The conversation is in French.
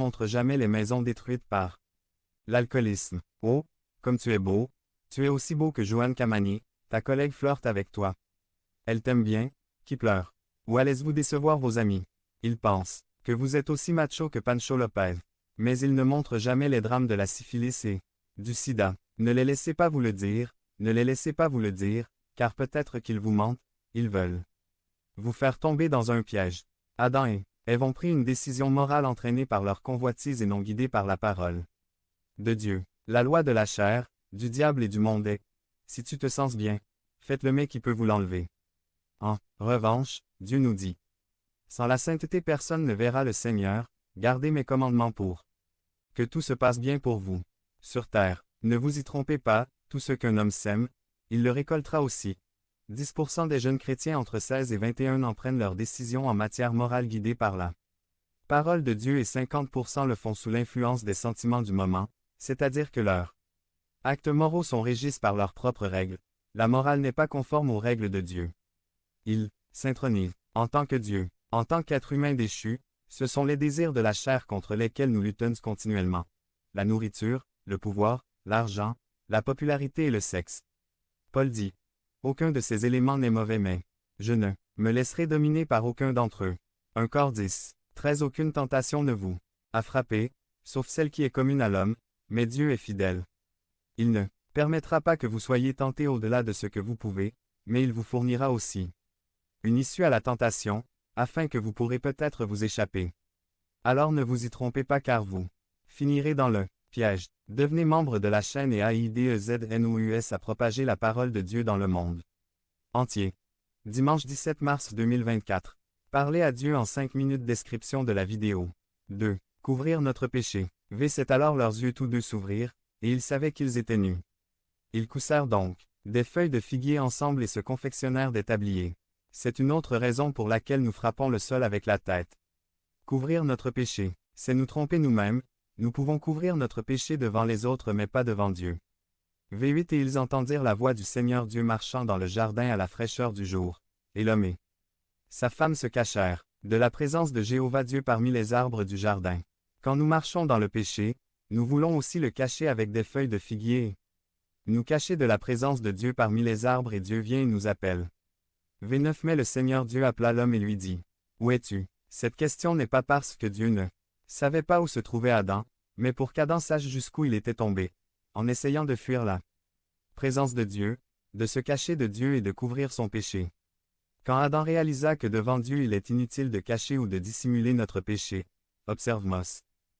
montre jamais les maisons détruites par l'alcoolisme. Oh, comme tu es beau, tu es aussi beau que Joanne Camani, ta collègue flirte avec toi. Elle t'aime bien, qui pleure. Ou allez-vous décevoir vos amis? Ils pensent que vous êtes aussi macho que Pancho Lopez. Mais ils ne montrent jamais les drames de la syphilis et du sida. Ne les laissez pas vous le dire, ne les laissez pas vous le dire, car peut-être qu'ils vous mentent, ils veulent vous faire tomber dans un piège. Adam et Ève ont pris une décision morale entraînée par leur convoitise et non guidée par la parole de Dieu. La loi de la chair, du diable et du monde est, si tu te sens bien, faites-le mais qui peut vous l'enlever. En revanche, Dieu nous dit, sans la sainteté personne ne verra le Seigneur, gardez mes commandements pour que tout se passe bien pour vous. Sur terre, ne vous y trompez pas, tout ce qu'un homme sème, il le récoltera aussi. 10% des jeunes chrétiens entre 16 et 21 ans prennent leurs décisions en matière morale guidées par la parole de Dieu et 50% le font sous l'influence des sentiments du moment, c'est-à-dire que leurs actes moraux sont régis par leurs propres règles. La morale n'est pas conforme aux règles de Dieu. Il s'intronise en tant que Dieu, en tant qu'être humain déchu, ce sont les désirs de la chair contre lesquels nous luttons continuellement. La nourriture, le pouvoir, l'argent, la popularité et le sexe. Paul dit, aucun de ces éléments n'est mauvais mais je ne me laisserai dominer par aucun d'entre eux. 1 Cor 10. 13 Aucune tentation ne vous a frappé, sauf celle qui est commune à l'homme, mais Dieu est fidèle. Il ne permettra pas que vous soyez tentés au-delà de ce que vous pouvez, mais il vous fournira aussi une issue à la tentation, afin que vous pourrez peut-être vous échapper. Alors ne vous y trompez pas car vous finirez dans le piège. Devenez membre de la chaîne et AIDEZNOUS à propager la parole de Dieu dans le monde entier. Dimanche 17 mars 2024. Parlez à Dieu en 5 minutes. Description de la vidéo. 2. Couvrir notre péché. C'est alors leurs yeux tous deux s'ouvrirent, et ils savaient qu'ils étaient nus. Ils coussèrent donc des feuilles de figuier ensemble et se confectionnèrent des tabliers. C'est une autre raison pour laquelle nous frappons le sol avec la tête. Couvrir notre péché, c'est nous tromper nous-mêmes. Nous pouvons couvrir notre péché devant les autres mais pas devant Dieu. V8 Et ils entendirent la voix du Seigneur Dieu marchant dans le jardin à la fraîcheur du jour. Et l'homme et sa femme se cachèrent de la présence de Jéhovah Dieu parmi les arbres du jardin. Quand nous marchons dans le péché, nous voulons aussi le cacher avec des feuilles de figuier. Nous cacher de la présence de Dieu parmi les arbres et Dieu vient et nous appelle. V9 Mais le Seigneur Dieu appela l'homme et lui dit, où es-tu? Cette question n'est pas parce que Dieu ne savait pas où se trouvait Adam, mais pour qu'Adam sache jusqu'où il était tombé, en essayant de fuir la présence de Dieu, de se cacher de Dieu et de couvrir son péché. Quand Adam réalisa que devant Dieu il est inutile de cacher ou de dissimuler notre péché, observe Mos.